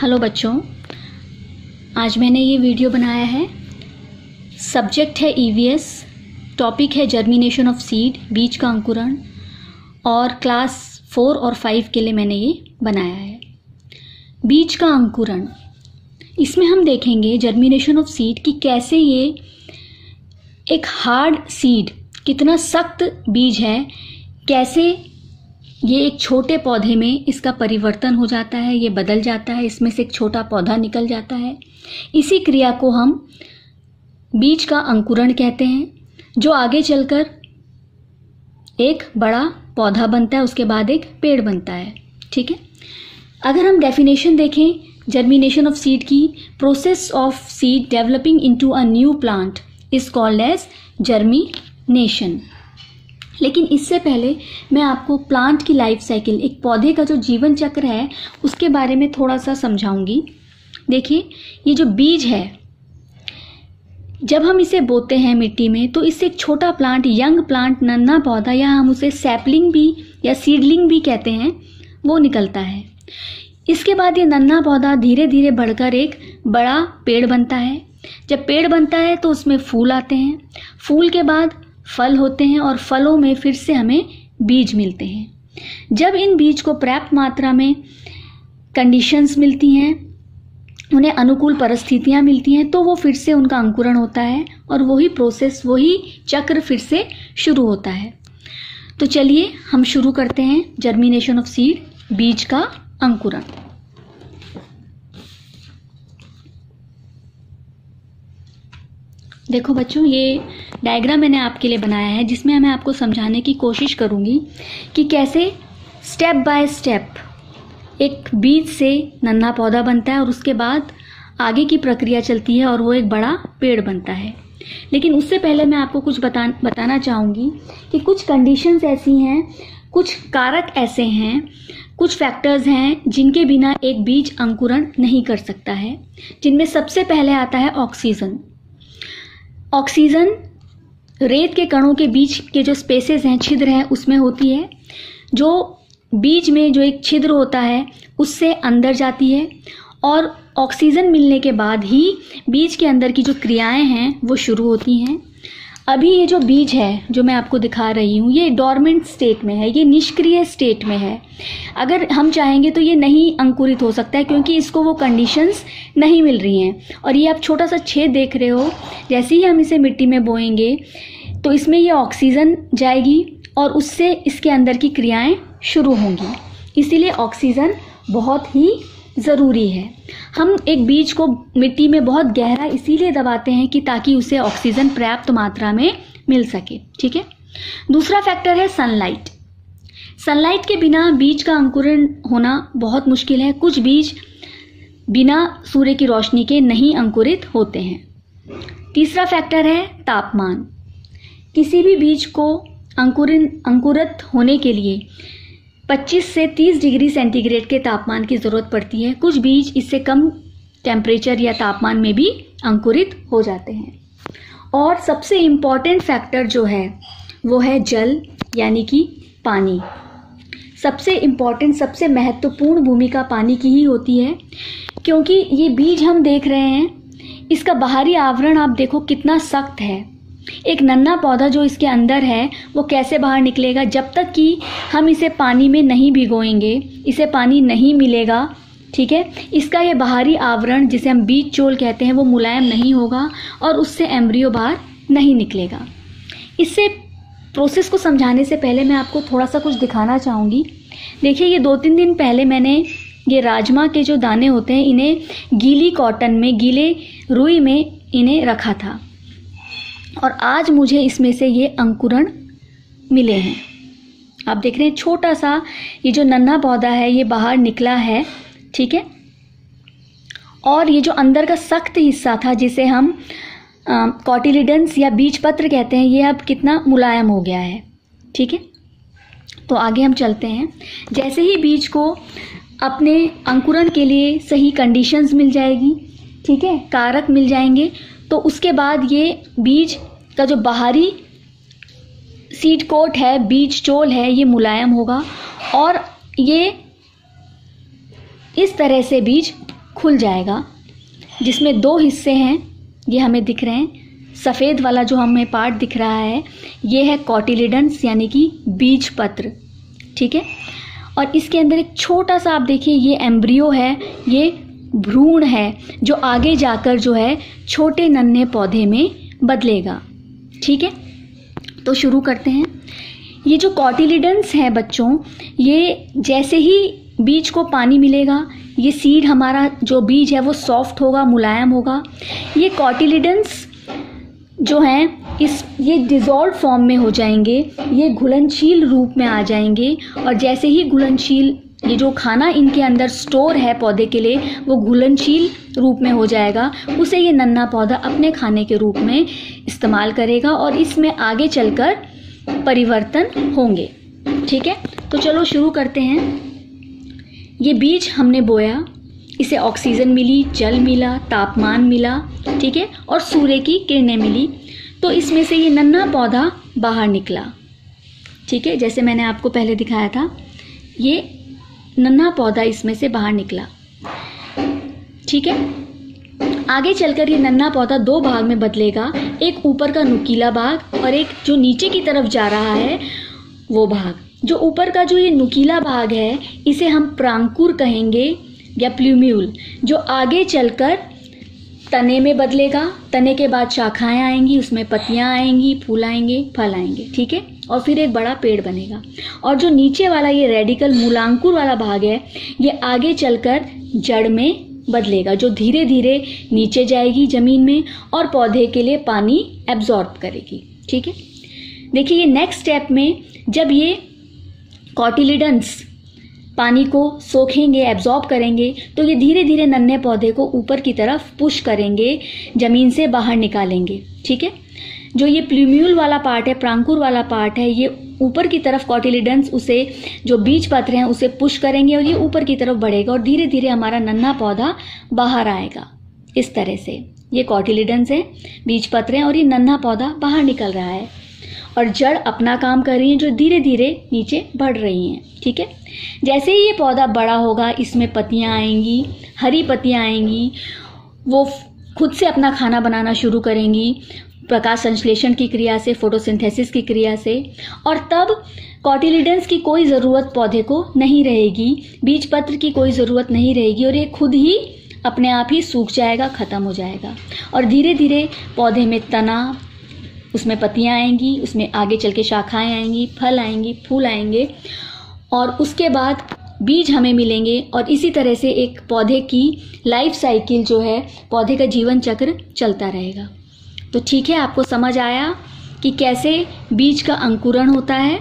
Hello बच्चों, आज मैंने ये वीडियो बनाया है। सब्जेक्ट है ईवीएस, टॉपिक है जर्मिनेशन ऑफ सीड, बीज का अंकुरण, और क्लास 4 और 5 के लिए मैंने ये बनाया है। बीज का अंकुरण, इसमें हम देखेंगे जर्मिनेशन ऑफ सीड कि कैसे ये एक हार्ड सीड, कितना सख्त बीज है, कैसे ये एक छोटे पौधे में इसका परिवर्तन हो जाता है, ये बदल जाता है, इसमें से एक छोटा पौधा निकल जाता है। इसी क्रिया को हम बीज का अंकुरण कहते हैं, जो आगे चलकर एक बड़ा पौधा बनता है, उसके बाद एक पेड़ बनता है। ठीक है, अगर हम डेफिनेशन देखें जर्मिनेशन ऑफ सीड की, process of seed developing into a new plant is called as germination. लेकिन इससे पहले मैं आपको प्लांट की लाइफ साइकिल, एक पौधे का जो जीवन चक्र है, उसके बारे में थोड़ा सा समझाऊंगी। देखिए, ये जो बीज है, जब हम इसे बोते हैं मिट्टी में, तो इससे एक छोटा प्लांट, यंग प्लांट, नन्हा पौधा, या हम उसे सैपलिंग भी या सीडलिंग भी कहते हैं, वो निकलता है। इसके बाद ये नन्हा पौधा धीरे धीरे बढ़कर एक बड़ा पेड़ बनता है। जब पेड़ बनता है तो उसमें फूल आते हैं, फूल के बाद फल होते हैं, और फलों में फिर से हमें बीज मिलते हैं। जब इन बीज को पर्याप्त मात्रा में कंडीशंस मिलती हैं, उन्हें अनुकूल परिस्थितियां मिलती हैं, तो वो फिर से उनका अंकुरण होता है, और वही प्रोसेस, वही चक्र फिर से शुरू होता है। तो चलिए हम शुरू करते हैं जर्मिनेशन ऑफ सीड, बीज का अंकुरण। देखो बच्चों, ये डायग्राम मैंने आपके लिए बनाया है, जिसमें मैं आपको समझाने की कोशिश करूंगी कि कैसे स्टेप बाय स्टेप एक बीज से नन्हा पौधा बनता है, और उसके बाद आगे की प्रक्रिया चलती है और वो एक बड़ा पेड़ बनता है। लेकिन उससे पहले मैं आपको कुछ बताना चाहूँगी कि कुछ कंडीशंस ऐसी हैं, कुछ कारक ऐसे हैं, कुछ फैक्टर्स हैं जिनके बिना एक बीज अंकुरण नहीं कर सकता है। जिनमें सबसे पहले आता है ऑक्सीजन। ऑक्सीजन रेत के कणों के बीच के जो स्पेसेस हैं, छिद्र हैं, उसमें होती है। जो बीज में जो एक छिद्र होता है, उससे अंदर जाती है, और ऑक्सीजन मिलने के बाद ही बीज के अंदर की जो क्रियाएं हैं वो शुरू होती हैं। अभी ये जो बीज है जो मैं आपको दिखा रही हूँ, ये डोरमेंट स्टेट में है, ये निष्क्रिय स्टेट में है। अगर हम चाहेंगे तो ये नहीं अंकुरित हो सकता है, क्योंकि इसको वो कंडीशंस नहीं मिल रही हैं। और ये आप छोटा सा छेद देख रहे हो, जैसे ही हम इसे मिट्टी में बोएंगे तो इसमें ये ऑक्सीजन जाएगी, और उससे इसके अंदर की क्रियाएं शुरू होंगी। इसीलिए ऑक्सीजन बहुत ही ज़रूरी है। हम एक बीज को मिट्टी में बहुत गहरा इसीलिए दबाते हैं कि ताकि उसे ऑक्सीजन पर्याप्त मात्रा में मिल सके। ठीक है, दूसरा फैक्टर है सनलाइट। सनलाइट के बिना बीज का अंकुरण होना बहुत मुश्किल है। कुछ बीज बिना सूर्य की रोशनी के नहीं अंकुरित होते हैं। तीसरा फैक्टर है तापमान। किसी भी बीज को अंकुरित होने के लिए 25 से 30 डिग्री सेंटीग्रेड के तापमान की ज़रूरत पड़ती है। कुछ बीज इससे कम टेम्परेचर या तापमान में भी अंकुरित हो जाते हैं। और सबसे इम्पॉर्टेंट फैक्टर जो है वो है जल, यानी कि पानी। सबसे इम्पॉर्टेंट, सबसे महत्वपूर्ण भूमिका पानी की ही होती है, क्योंकि ये बीज हम देख रहे हैं, इसका बाहरी आवरण आप देखो कितना सख्त है। एक नन्हा पौधा जो इसके अंदर है वो कैसे बाहर निकलेगा? जब तक कि हम इसे पानी में नहीं भिगोएंगे, इसे पानी नहीं मिलेगा। ठीक है, इसका ये बाहरी आवरण, जिसे हम बीज चोल कहते हैं, वो मुलायम नहीं होगा, और उससे एम्ब्रियो बाहर नहीं निकलेगा। इससे प्रोसेस को समझाने से पहले मैं आपको थोड़ा सा कुछ दिखाना चाहूँगी। देखिए, ये 2-3 दिन पहले मैंने ये राजमा के जो दाने होते हैं, इन्हें गीली कॉटन में, गीले रुई में इन्हें रखा था, और आज मुझे इसमें से ये अंकुरण मिले हैं। आप देख रहे हैं, छोटा सा ये जो नन्हा पौधा है ये बाहर निकला है। ठीक है, और ये जो अंदर का सख्त हिस्सा था, जिसे हम कॉटिलिडन्स या बीज पत्र कहते हैं, ये अब कितना मुलायम हो गया है। ठीक है, तो आगे हम चलते हैं। जैसे ही बीज को अपने अंकुरण के लिए सही कंडीशंस मिल जाएगी, ठीक है, कारक मिल जाएंगे, तो उसके बाद ये बीज का जो बाहरी सीड कोट है, बीज चोल है, ये मुलायम होगा, और ये इस तरह से बीज खुल जाएगा, जिसमें 2 हिस्से हैं, ये हमें दिख रहे हैं। सफ़ेद वाला जो हमें पार्ट दिख रहा है ये है कॉटिलिडन्स यानी कि बीज पत्र, ठीक है। और इसके अंदर एक छोटा सा आप देखिए ये एम्ब्रियो है, ये भ्रूण है जो आगे जाकर जो है छोटे नन्हे पौधे में बदलेगा, ठीक है। तो शुरू करते हैं। ये जो कॉटिलिडन्स है बच्चों, ये जैसे ही बीज को पानी मिलेगा, ये सीड हमारा जो बीज है वो सॉफ्ट होगा, मुलायम होगा। ये कॉटिलिडन्स जो हैं ये डिज़ोल्व फॉर्म में हो जाएंगे, ये घुलनशील रूप में आ जाएंगे। और जैसे ही घुलनशील, ये जो खाना इनके अंदर स्टोर है पौधे के लिए वो घुलनशील रूप में हो जाएगा, उसे ये नन्हा पौधा अपने खाने के रूप में इस्तेमाल करेगा और इसमें आगे चलकर परिवर्तन होंगे, ठीक है। तो चलो शुरू करते हैं। ये बीज हमने बोया, इसे ऑक्सीजन मिली, जल मिला, तापमान मिला, ठीक है, और सूर्य की किरणें मिली, तो इसमें से ये नन्हा पौधा बाहर निकला, ठीक है। जैसे मैंने आपको पहले दिखाया था, ये नन्हा पौधा इसमें से बाहर निकला, ठीक है। आगे चलकर ये नन्हा पौधा 2 भाग में बदलेगा, एक ऊपर का नुकीला भाग और एक जो नीचे की तरफ जा रहा है वो भाग। जो ऊपर का जो ये नुकीला भाग है इसे हम प्रांकुर कहेंगे या प्लूम्यूल, जो आगे चलकर तने में बदलेगा। तने के बाद शाखाएं आएंगी, उसमें पत्तियां आएंगी, फूल आएंगे, फल आएंगे, ठीक है, और फिर एक बड़ा पेड़ बनेगा। और जो नीचे वाला ये रेडिकल मूलांकुर वाला भाग है ये आगे चलकर जड़ में बदलेगा, जो धीरे धीरे नीचे जाएगी ज़मीन में और पौधे के लिए पानी एब्जॉर्ब करेगी, ठीक है। देखिए ये नेक्स्ट स्टेप में जब ये कॉटिलिडन्स पानी को सोखेंगे, एब्जॉर्ब करेंगे, तो ये धीरे धीरे नन्हे पौधे को ऊपर की तरफ पुश करेंगे, ज़मीन से बाहर निकालेंगे, ठीक है। जो ये प्लूम्यूल वाला पार्ट है, प्रांकुर वाला पार्ट है, ये ऊपर की तरफ कॉटिलिडन्स उसे जो बीज पत्र हैं उसे पुश करेंगे और ये ऊपर की तरफ बढ़ेगा और धीरे धीरे हमारा नन्हा पौधा बाहर आएगा। इस तरह से ये कॉटिलिडन्स है, बीज पत्र हैं और ये नन्हा पौधा बाहर निकल रहा है और जड़ अपना काम कर रही हैं जो धीरे धीरे नीचे बढ़ रही हैं, ठीक है। जैसे ही ये पौधा बड़ा होगा इसमें पत्तियां आएंगी, हरी पत्तियां आएंगी, वो खुद से अपना खाना बनाना शुरू करेंगी प्रकाश संश्लेषण की क्रिया से, फोटोसिंथेसिस की क्रिया से, और तब कॉटिलिडन्स की कोई ज़रूरत पौधे को नहीं रहेगी, बीज पत्र की कोई ज़रूरत नहीं रहेगी और ये खुद ही अपने आप ही सूख जाएगा, ख़त्म हो जाएगा। और धीरे धीरे पौधे में तना, उसमें पत्तियां आएंगी, उसमें आगे चल के शाखाएँ आएंगी, फल आएंगी, फूल आएंगे और उसके बाद बीज हमें मिलेंगे। और इसी तरह से एक पौधे की लाइफ साइकिल जो है, पौधे का जीवन चक्र चलता रहेगा। तो ठीक है, आपको समझ आया कि कैसे बीज का अंकुरण होता है